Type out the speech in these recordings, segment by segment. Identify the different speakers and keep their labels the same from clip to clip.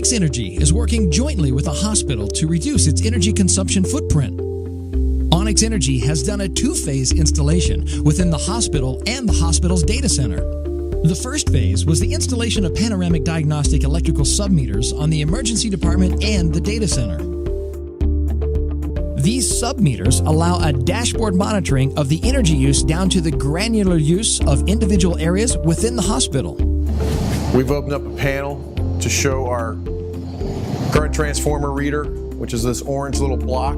Speaker 1: Onyx Energy is working jointly with a hospital to reduce its energy consumption footprint. Onyx Energy has done a two-phase installation within the hospital and the hospital's data center. The first phase was the installation of panoramic diagnostic electrical submeters on the emergency department and the data center. These submeters allow a dashboard monitoring of the energy use down to the granular use of individual areas within the hospital.
Speaker 2: We've opened up a panel to show our current transformer reader, which is this orange little block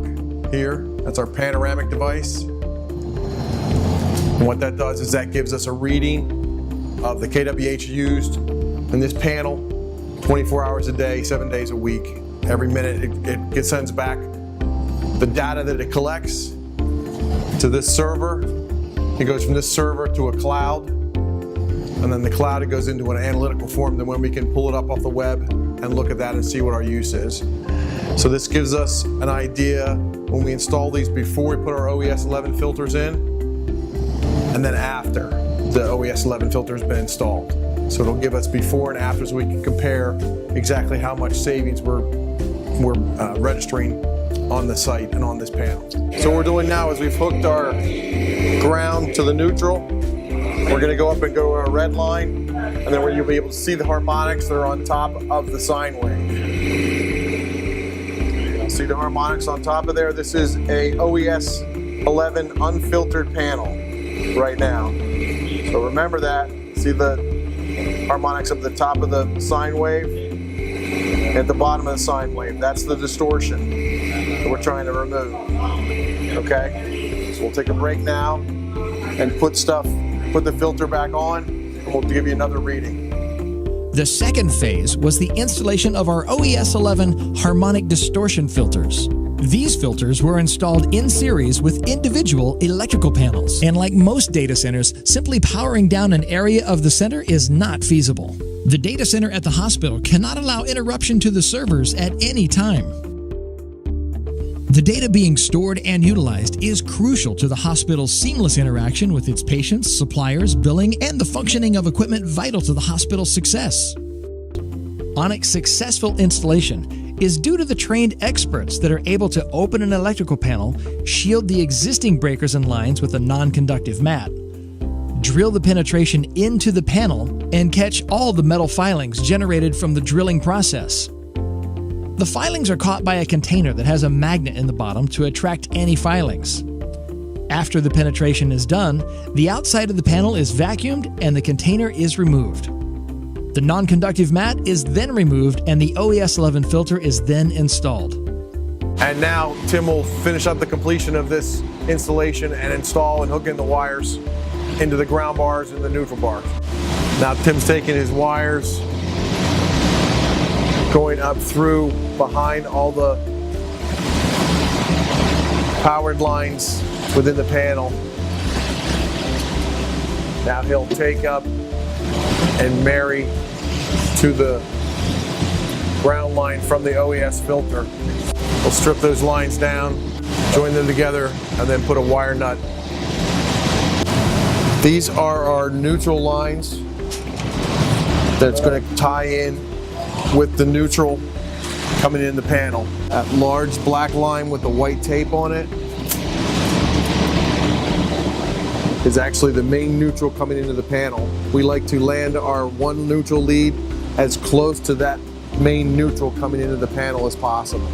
Speaker 2: here. That's our panoramic device. And what that does is that gives us a reading of the kWh used in this panel 24 hours a day, 7 days a week. Every minute it sends back the data that it collects to this server. It goes from this server to a cloud, and then the cloud, it goes into an analytical form, then when we can pull it up off the web and look at that and see what our use is. So this gives us an idea when we install these before we put our OES 11 filters in, and then after the OES 11 filter has been installed. So it'll give us before and after so we can compare exactly how much savings we're registering on the site and on this panel. So what we're doing now is we've hooked our ground to the neutral. We're going to go up and go to our red line, and then you'll be able to see the harmonics that are on top of the sine wave. See the harmonics on top of there? This is a OES 11 unfiltered panel right now. So remember that. See the harmonics up the top of the sine wave? At the bottom of the sine wave, that's the distortion that we're trying to remove. Okay? So we'll take a break now and put the filter back on, and we'll give you another reading.
Speaker 1: The second phase was the installation of our OES 11 Harmonic distortion filters. These filters were installed in series with individual electrical panels, and like most data centers, simply powering down an area of the center is not feasible. The data center at the hospital cannot allow interruption to the servers at any time. The data being stored and utilized is crucial to the hospital's seamless interaction with its patients, suppliers, billing, and the functioning of equipment vital to the hospital's success. Onyx's successful installation is due to the trained experts that are able to open an electrical panel, shield the existing breakers and lines with a non-conductive mat, drill the penetration into the panel, and catch all the metal filings generated from the drilling process. The filings are caught by a container that has a magnet in the bottom to attract any filings. After the penetration is done, the outside of the panel is vacuumed and the container is removed. The non-conductive mat is then removed and the OES 11 filter is then installed.
Speaker 2: And now Tim will finish up the completion of this installation and install and hook in the wires into the ground bars and the neutral bars. Now Tim's taking his wires, going up through behind all the powered lines within the panel. Now he'll take up and marry to the ground line from the OES filter. We'll strip those lines down, join them together, and then put a wire nut. These are our neutral lines that's going to tie in with the neutral coming in the panel. That large black line with the white tape on it is actually the main neutral coming into the panel. We like to land our one neutral lead as close to that main neutral coming into the panel as possible.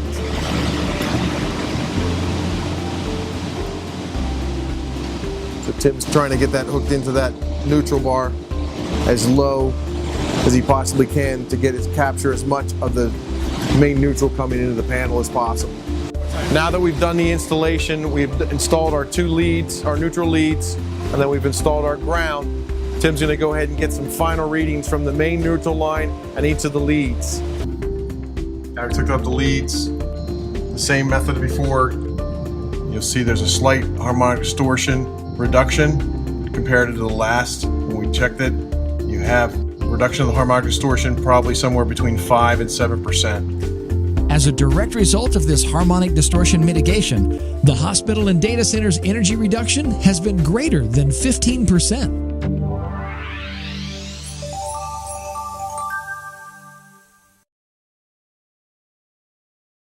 Speaker 2: So Tim's trying to get that hooked into that neutral bar as low as he possibly can to capture as much of the main neutral coming into the panel as possible. Now that we've done the installation, we've installed our two leads, our neutral leads, and then we've installed our ground. Tim's going to go ahead and get some final readings from the main neutral line and each of the leads. Now we took up the leads, the same method before. You'll see there's a slight harmonic distortion reduction compared to the last. When we checked it, you have reduction of the harmonic distortion probably somewhere between 5 and 7%.
Speaker 1: As a direct result of this harmonic distortion mitigation, the hospital and data center's energy reduction has been greater than 15%.